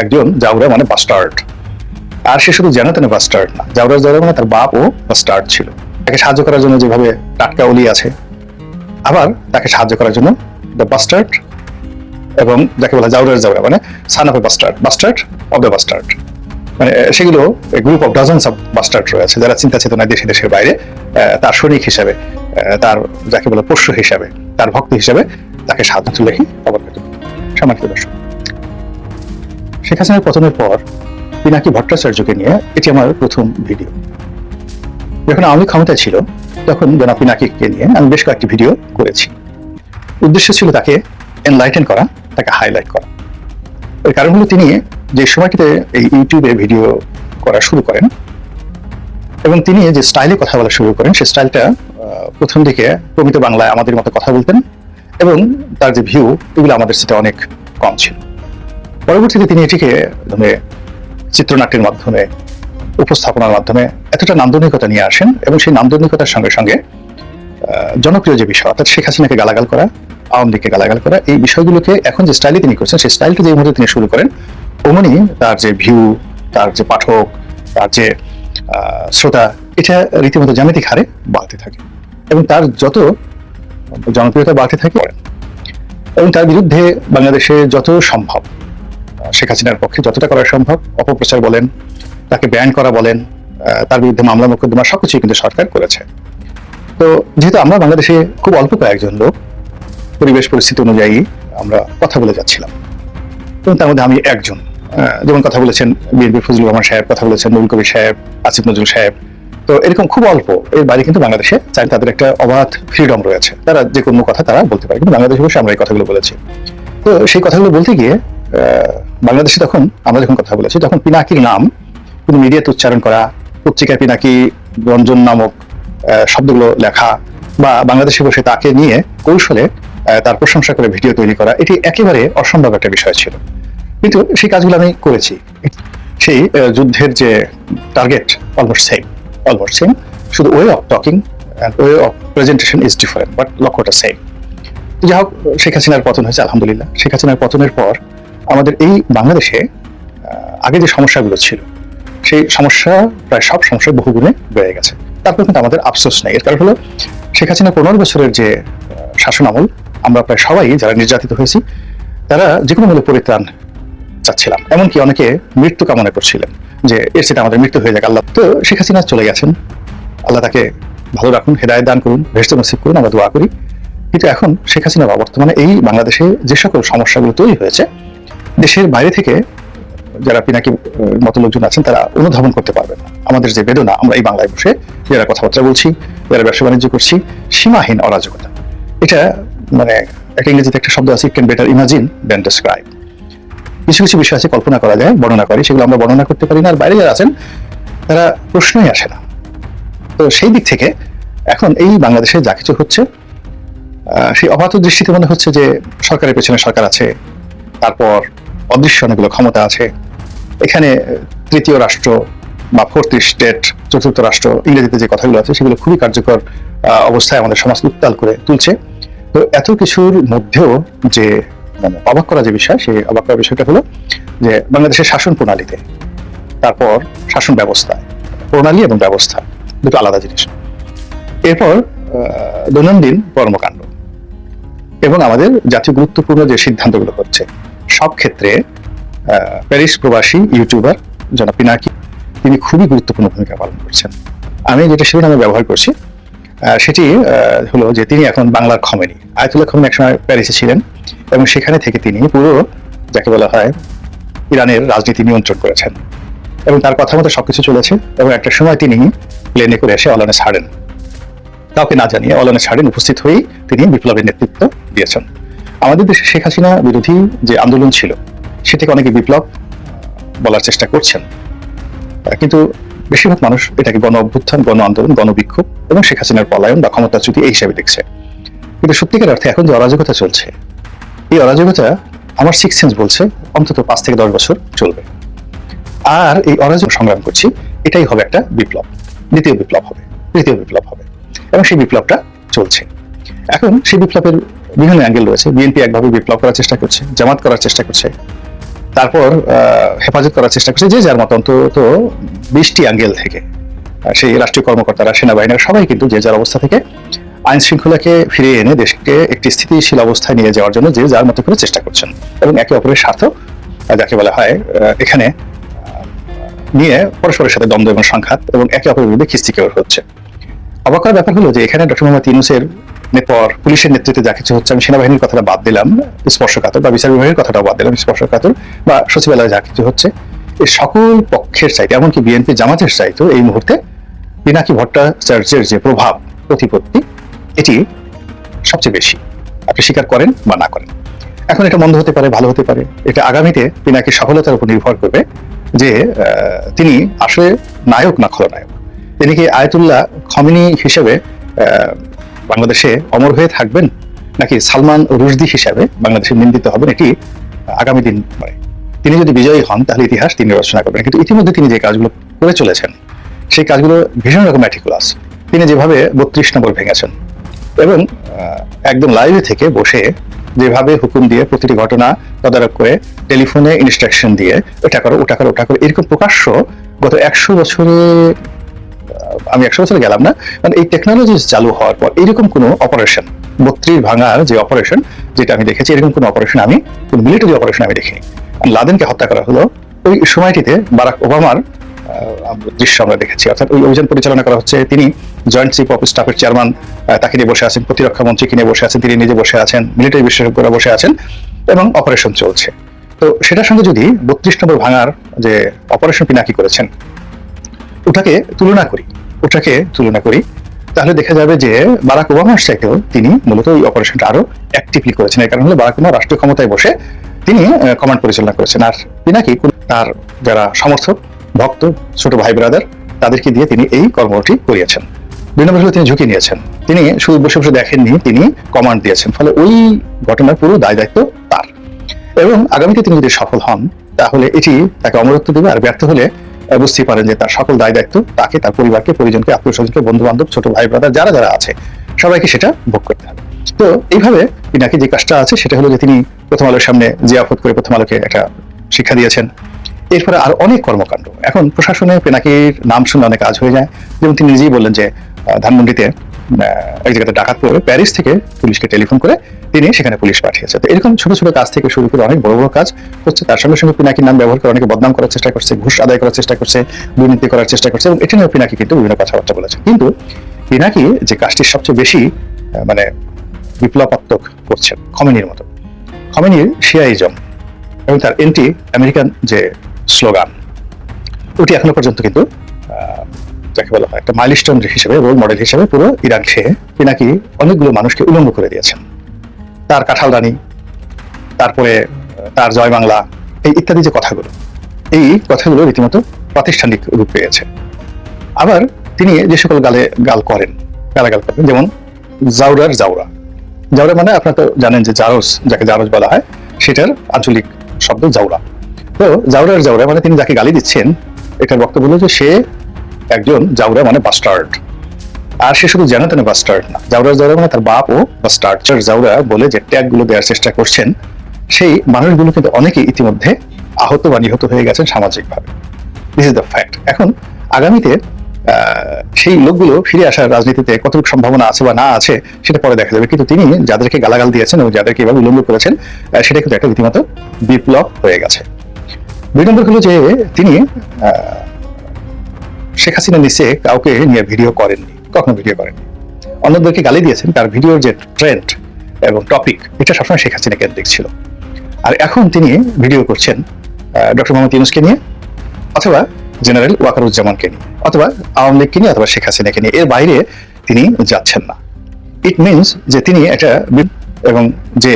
একজন জাউরা মানে বাস্টার্ড। আর সে শুধু যেন তেন বাস্টার্ড না, জাউরা মানে তার বাপও বাস্টার্ড ছিল। তাকে সাহায্য করার জন্য যেভাবে টাটকা অলি আছে, আবার তাকে সাহায্য করার জন্য দ্য বাস্টার্ড, এবং যাকে বলা জাউরা মানে son of A bastard, bastard of the bastard, মানে সেগুলো group of dozens of bastard রয়েছে যারা চিন্তা চেতনায় দেশে দেশের বাইরে তার সৈনিক হিসাবে, তার যাকে বলে পোষ্য হিসাবে, তার ভক্ত হিসাবে তাকে সাহায্য লেখি অবর্গিত। সম্মানিত দর্শক, শেখ হাসিনার পতনের পর পিনাকি ভট্টাচার্যকে নিয়ে এটি আমার প্রথম ভিডিও। যখন আওয়ামী লীগ ক্ষমতায় ছিল তখন জনাব পিনাকিকে নিয়ে আমি বেশ কয়েকটি ভিডিও করেছি। উদ্দেশ্য ছিল তাকে এনলাইটেন করা, তাকে হাইলাইট করা। এর কারণ হলো তিনি যে সময়টিতে এই ইউটিউবে ভিডিও করা শুরু করেন এবং তিনি যে স্টাইলে কথা বলা শুরু করেন, সেই স্টাইলটা প্রথম দিকে প্রমিত বাংলায় আমাদের মতো কথা বলতেন এবং তার যে ভিউ এগুলো আমাদের সাথে অনেক কম ছিল। পরবর্তীতে তিনি এটিকে চিত্রনাট্যের মাধ্যমে, উপস্থাপনার মাধ্যমে এতটা নান্দনিকতা নিয়ে আসেন এবং সেই নান্দনিকতার সঙ্গে সঙ্গে জনপ্রিয় যে বিষয়, অর্থাৎ শেখ হাসিনাকে গালাগাল করা, আওয়ামী লীগকে গালাগাল করা, এই বিষয়গুলোকে এখন যে স্টাইলে তিনি করছেন, সেই স্টাইলটা যে মুহূর্তে তিনি শুরু করেন, অমনি তার যে ভিউ, তার যে পাঠক, তার যে শ্রোতা, এটা রীতিমতো জ্যামিতিক হারে বাড়তে থাকে এবং তার যত জনপ্রিয়তা বাড়তে থাকে এবং তার বিরুদ্ধে বাংলাদেশে যত সম্ভব, শেখ হাসিনার পক্ষে যতটা করা সম্ভব, অপপ্রচার বলেন, তাকে ব্যান করা বলেন, তার বিরুদ্ধে মামলা মোকদ্দমা সবকিছুই কিন্তু সরকার করেছে। তো যেহেতু আমরা বাংলাদেশে খুব অল্প কয়েকজন লোক পরিবেশ পরিস্থিতি অনুযায়ী আমরা কথা বলে যাচ্ছিলাম এবং তার মধ্যে আমি একজন, যেমন কথা বলেছেন বিএনপি ফজলুর রহমান সাহেব, কথা বলেছেন নুরুল কবির সাহেব, আসিফ নজরুল সাহেব, তো এরকম খুব অল্প, এর বাইরে কিন্তু বাংলাদেশে চাই তাদের একটা অবাধ ফ্রিডম রয়েছে, তারা যে কোনো কথা তারা বলতে পারে, কিন্তু বাংলাদেশে বসে আমরা এই কথাগুলো বলেছি। তো সেই কথাগুলো বলতে গিয়ে বাংলাদেশে তখন আমরা যখন কথা বলেছি তখন পিনাকির নাম কিন্তু মিডিয়াতে উচ্চারণ করা, পত্রিকায় পিনাকি রঞ্জন নামক শব্দগুলো লেখা বা বাংলাদেশে বসে তাকে নিয়ে কৌশলে তার প্রশংসা করে ভিডিও তৈরি করা, এটি একেবারে অসম্ভব একটা বিষয় ছিল। কিন্তু সেই কাজগুলো আমি করেছি। সেই যুদ্ধের যে টার্গেট অলমোস্ট সেম, শুধু way of talking and way of presentation is different, but লক্ষ্যটা সেম। যাই হোক, শেখ হাসিনার পতন হয়েছে, আলহামদুলিল্লাহ। শেখ হাসিনার পতনের পর আমাদের এই বাংলাদেশে আগে যে সমস্যাগুলো ছিল, সেই সমস্যা প্রায় সব সমস্যা বহুগুণে বেড়ে গেছে। তারপর কিন্তু আমাদের আফসোস নেই। এর কারণ হলো শেখ হাসিনা 15 বছরের যে শাসন আমল, আমরা প্রায় সবাই যারা নির্যাতিত হয়েছি তারা যে কোনো মূল্যে পরিত্রাণ চাচ্ছিলাম, এমনকি অনেকে মৃত্যু কামনা করছিলেন যে এর সাথে আমাদের মৃত্যু হয়ে যাক আল্লাহ। তো শেখ হাসিনা চলে গেছেন, আল্লাহ তাকে ভালো রাখুন, হেদায়েত দান করুন, বেহেশতে নসিব করুন, আমরা দোয়া করি। কিন্তু এখন শেখ হাসিনা বর্তমানে এই বাংলাদেশে যে সকল সমস্যাগুলো তৈরি হয়েছে, দেশের বাইরে থেকে যারা পিনাকি মতো লোকজন আছেন তারা অনুধাবন করতে পারবেন না আমাদের যে বেদনা। আমরা এই বাংলায় বসে যারা কথাবার্তা বলছি, যারা ব্যবসা বাণিজ্য করছি, সীমাহীন অরাজকতা, এটা একটা ইংরেজিতে একটা শব্দ আছে, it can better imagine then describe. কিছু কিছু বিষয় আছে কল্পনা করা যায়, বর্ণনা করি, সেগুলো আমরা বর্ণনা করতে পারি না, আর বাইরে যারা আছেন তারা প্রশ্নই আসে না। তো সেই দিক থেকে এখন এই বাংলাদেশে যা কিছু হচ্ছে, সেই অবাধ দৃষ্টিতে মনে হচ্ছে যে সরকারের পেছনে সরকার আছে, তারপর অদৃশ্য অনেকগুলো ক্ষমতা আছে, এখানে তৃতীয় রাষ্ট্র বা ফোর্থ স্টেট, চতুর্থ রাষ্ট্র, ইংরেজিতে যে কথাগুলো আছে সেগুলো খুবই কার্যকর অবস্থায় আমাদের সমাজকে উত্তাল করে তুলছে। তো এত কিছুর মধ্যেও যে অবাক করা যে বিষয়, সেই অবাক করার বিষয়টা হলো যে বাংলাদেশের শাসন প্রণালীতে, তারপর শাসন ব্যবস্থা, প্রণালী এবং ব্যবস্থা দুটো আলাদা জিনিস। এরপর দৈনন্দিন কর্মকাণ্ড এবং আমাদের জাতীয় গুরুত্বপূর্ণ যে সিদ্ধান্তগুলো হচ্ছে, সব ক্ষেত্রে প্যারিস প্রবাসী ইউটিউবার জনাব পিনাকি তিনি খুবই গুরুত্বপূর্ণ ভূমিকা পালন করছেন। আমি যেটা শিরোনামে ব্যবহার করছি সেটি হলো যে তিনি এখন বাংলার খমেনি। আয়াতুল্লাহ খমেনি একসময় প্যারিসে ছিলেন এবং সেখানে থেকে তিনি পুরো যাকে বলা হয় ইরানের রাজনীতি নিয়ন্ত্রণ করেছেন এবং তার কথা মতো সবকিছু চলেছে। এবং একটা সময় তিনি প্লেনে করে এসে অলানে ছাড়েন, কাউকে না জানিয়ে অলানে ছাড়েন, উপস্থিত হয়েই তিনি বিপ্লবের নেতৃত্ব দিয়েছেন। আমাদের দেশে শেখ হাসিনা বিরোধী যে আন্দোলন ছিল সেটাকে অনেকে বিপ্লব বলার চেষ্টা করছেন, কিন্তু বেশিরভাগ মানুষ এটাকে গণ অভ্যুত্থান, গণ আন্দোলন, গণবিক্ষোভ এবং শেখ হাসিনার পলায়ন বা ক্ষমতাচ্যুতি এই হিসাবে দেখছে। কিন্তু সত্যিকার অর্থে এখন যে অরাজকতা চলছে, এই অরাজকতা আমার সিক্স সেন্স বলছে অন্তত 5 থেকে 10 বছর চলবে। আর এই অরাজক সংগ্রাম করছি, এটাই হবে একটা বিপ্লব, দ্বিতীয় বিপ্লব হবে, তৃতীয় বিপ্লব হবে এবং সেই বিপ্লবটা চলছে। এখন সেই বিপ্লবের বিভিন্ন অ্যাঙ্গেল রয়েছে। বিএনপি একভাবে বিপ্লব করার চেষ্টা করছে, জামাত করার চেষ্টা করছে, তারপর হেফাজত করার চেষ্টা করছে যে যার মতো অন্তত 20টি অ্যাঙ্গেল থেকে। সেই রাষ্ট্রীয় কর্মকর্তারা, সেনাবাহিনীরা সবাই কিন্তু যে যার অবস্থা থেকে আইন শৃঙ্খলাকে ফিরিয়ে এনে দেশকে একটি স্থিতিশীল অবস্থায় নিয়ে যাওয়ার জন্য যে যার মতো করে চেষ্টা করছেন এবং একে অপরের স্বার্থ যাকে বলা হয় এখানে নিয়ে পরস্পরের সাথে দ্বন্দ্ব এবং সংঘাত এবং একে অপরের বিরুদ্ধে খিস্তিকেওর হচ্ছে। অবাক করার ব্যাপার হলো যে এখানে ডক্টর মোহাম্মদ ইউনূসের পর পুলিশের নেতৃত্বে যা কিছু হচ্ছে, আমি সেনাবাহিনীর কথাটা বাদ দিলাম স্পর্শকাতর, বা বিচার বিভাগের কথাটাও বাদ দিলাম স্পর্শকাতর, বা সচিবালয়ে যা কিছু হচ্ছে, এই সকল পক্ষের চাইতে, এমনকি বিএনপি জামাতের চাইতেও এই মুহূর্তে পিনাকি ভট্টাচার্যের যে প্রভাব প্রতিপত্তি এটি সবচেয়ে বেশি, আপনি স্বীকার করেন বা না করেন। এখন এটা মন্দ হতে পারে, ভালো হতে পারে, এটা আগামীতে পিনাকির সফলতার উপর নির্ভর করবে যে তিনি আসলে নায়ক না খলনায়ক। তিনি কি আয়াতুল্লাহ খমেনি হিসেবে বাংলাদেশে অমর হয়ে থাকবেন, নাকি সালমান রুশদি হিসাবে বাংলাদেশে নিন্দিত হবেন, এটি আগামী দিন পরে। তিনি যদি বিজয়ী হন তাহলে ইতিহাস তিনি রচনা করবেন, কিন্তু ইতিমধ্যে তিনি যে কাজগুলো করে চলেছেন সেই কাজগুলো ভীষণ রকম ম্যাটিকুলাস। তিনি যেভাবে 32 নম্বর ভেঙেছেন এবং একদম লাইভে থেকে বসে যেভাবে হুকুম দিয়ে প্রতিটি ঘটনা তদারক করে টেলিফোনে ইনস্ট্রাকশন দিয়ে এটা করো ওটা করো ওটা করো, এরকম প্রকাশ্য গত 100 বছরে, আমি 100 বছরে গেলাম না, মানে এই টেকনোলজি চালু হওয়ার পর এরকম কোনো অপারেশন, 32 ভাঙার যে অপারেশন যেটা আমি দেখেছি, এরকম কোনো অপারেশন আমি, কোনো মিলিটারি অপারেশন আমি দেখিনি। লাদেনকে হত্যা করা হলো ওই সময়টিতে বারাক ওবামার দৃশ্য আমরা দেখেছি, অর্থাৎ ওই অভিযান পরিচালনা করা হচ্ছে, তিনি জয়েন্ট চিফ অফ স্টাফের চেয়ারম্যান তাকে নিয়ে বসে আছেন, প্রতিরক্ষা মন্ত্রীকে নিয়ে বসে আছেন, তিনি নিজে বসে আছেন, মিলিটারি বিশেষজ্ঞরা বসে আছেন এবং অপারেশন চলছে। তো সেটার সঙ্গে যদি 32 নম্বর ভাঙার যে অপারেশন পিনাকি করেছেন ওটাকে তুলনা করি তাহলে দেখা যাবে যে বারাক ওবামার চাইতেও তিনি মূলত এই অপারেশনটা আরো অ্যাক্টিভলি করেছেন। এর কারণ হলো বারাক ওবামা রাষ্ট্রীয় ক্ষমতায় বসে তিনি কমান্ড পরিচালনা করেছেন, আর পিনাকি তার যারা সমর্থক, ভক্ত, ছোট ভাই ব্রাদার তাদেরকে দিয়ে তিনি এই কর্মটি করিয়েছেন। 2 নম্বর হলো তিনি ঝুঁকি নিয়েছেন, তিনি শুধু বসে বসে দেখেননি, তিনি কমান্ড দিয়েছেন, ফলে ওই ঘটনার পুরো দায় দায়িত্ব তার। এবং আগামীতে তিনি যদি সফল হন তাহলে এটি তাকে অমরত্ব দেবে, আর ব্যর্থ হলে বুঝতেই পারেন যে তার সকল দায় দায়িত্ব তাকে, তার পরিবারকে, পরিজনকে, আত্মীয় স্বজনকে, বন্ধু বান্ধব, ছোট ভাই ব্রাদার যারা যারা আছে সবাইকে সেটা ভোগ করতে হবে। তো এইভাবে পিনাকি যে কাজটা আছে সেটা হলো যে তিনি প্রথম আলোর সামনে জিয়াফত করে প্রথম আলোকে একটা শিক্ষা দিয়েছেন। এরপরে আর অনেক কর্মকাণ্ড, এখন প্রশাসনে পিনাকির নাম শুনে অনেক কাজ হয়ে যায়। যেমন তিনি নিজেই বললেন যে ধানমন্ডিতে এক জায়গাতে ডাকাত পড়ে প্যারিস থেকে পুলিশকে টেলিফোন করে তিনি সেখানে পুলিশ পাঠিয়েছে। তো এরকম ছোট ছোট কাজ থেকে শুরু করে অনেক বড় বড় কাজ হচ্ছে। তার সঙ্গে সঙ্গে পিনাকির নাম ব্যবহার করে অনেকে বদনাম করার চেষ্টা করছে, ঘুষ আদায় করার চেষ্টা করছে, দুর্নীতি করার চেষ্টা করছে, এবং এটা নিয়েও পিনাকি কিন্তু বিভিন্ন কথাবার্তা বলেছে। কিন্তু পিনাকি যে কাজটি সবচেয়ে বেশি মানে বিপ্লবাত্মক করছেন খমেনির মতো, খমেনির শিয়াইজম এবং তার এন্টি আমেরিকান যে স্লোগান, ওটি এখনো পর্যন্ত কিন্তু যাকে বলা হয় একটা মাইলস্টোন হিসেবে, রোল মডেল হিসেবে পুরো ইরান খেয়ে পিনাকি অনেকগুলো মানুষকে উলঙ্গ করে দিয়েছেন। তার কাঁঠাল রানী, তারপরে তার জয় বাংলা, এই ইত্যাদি যে কথাগুলো, এই কথাগুলো রীতিমতো প্রাতিষ্ঠানিক রূপ পেয়েছে। আবার তিনি যে সকল গালাগাল করেন, যেমন জাউরা মানে আপনারা তো জানেন যে জারজ, যাকে জারজ বলা হয়, সেটার আঞ্চলিক শব্দ জাউরা। তো জাউরা মানে তিনি যাকে গালি দিচ্ছেন, এটার বক্তব্য হলো যে সে একজন জাউরা মানে বাস্টার্ড, আর সে শুধু যেন তেন বাস্টার্ড না, জাউরা মানে তার বাপ ও বাস্টার্ড। জাউরা বলে যে ট্যাগ গুলো দেওয়ার চেষ্টা করছেন, সেই মানুষগুলো কিন্তু অনেকেই ইতিমধ্যে আহত বা নিহত হয়ে গেছেন সামাজিকভাবে। This is the fact. এখন আগামীতে সেই লোকগুলো ফিরে আসার রাজনীতিতে কতটুকু সম্ভাবনা আছে বা না আছে সেটা পরে দেখা যাবে, কিন্তু তিনি যাদেরকে গালাগাল দিয়েছেন এবং যাদেরকে এভাবে উলঙ্গ করেছেন সেটা কিন্তু একটা রীতিমতো বিপ্লব হয়ে গেছে। 2 নম্বর হলো যে তিনি শেখ হাসিনা নিচে কাউকে নিয়ে ভিডিও করেননি, কখনো ভিডিও করেননি। অন্যদেরকে গালি দিয়েছেন, তার ভিডিওর যে ট্রেন্ড এবং টপিক এটা সবসময় শেখ হাসিনা কেন্দ্রিক ছিল। আর এখন তিনি ভিডিও করছেন ডক্টর মোহাম্মদ ইউনূসকে নিয়ে, অথবা জেনারেল ওয়াকারুজ্জামানকে নিয়ে, অথবা আওয়ামী লীগকে নিয়ে, অথবা শেখ হাসিনাকে নিয়ে। এর বাইরে তিনি যাচ্ছেন না। ইট মিনস যে তিনি একটা এবং যে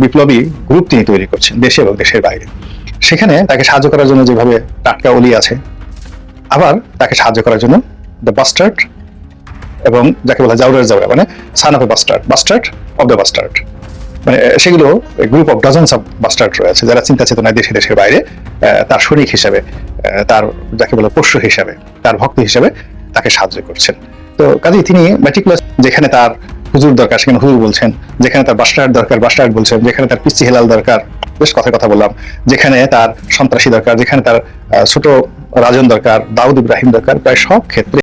বিপ্লবী গ্রুপ তিনি তৈরি করছেন দেশে এবং দেশের বাইরে, সেখানে তাকে সাহায্য করার জন্য যেভাবে টাটকা অলি আছে, আবার তাকে সাহায্য করার জন্য দ্য বাস্টার্ড এবং যাকে বলা জাউরা মানে son of A bastard of the bastard, মানে সেগুলো group of dozens of bastard রয়েছে যারা চিন্তা চেতনায় দেশের বাইরে তার সৈনিক হিসাবে, তার যাকে বলে পোষ্য হিসাবে, তার ভক্ত হিসাবে তাকে সাহায্য করছেন। তো কাজেই তিনি ম্যাটিকুলাস, যেখানে তার হুজুর দরকার সেখানে হুজুর বলছেন, যেখানে তার বাস্টার্ড দরকার বাস্টার্ড বলছেন, যেখানে তার পিচ্চি হেলাল দরকার বেশ কথার কথা বললাম, যেখানে তার সন্ত্রাসী দরকার, যেখানে তার ছোট রাজন দরকার, দাউদ ইব্রাহিম দরকার, প্রায় সব ক্ষেত্রে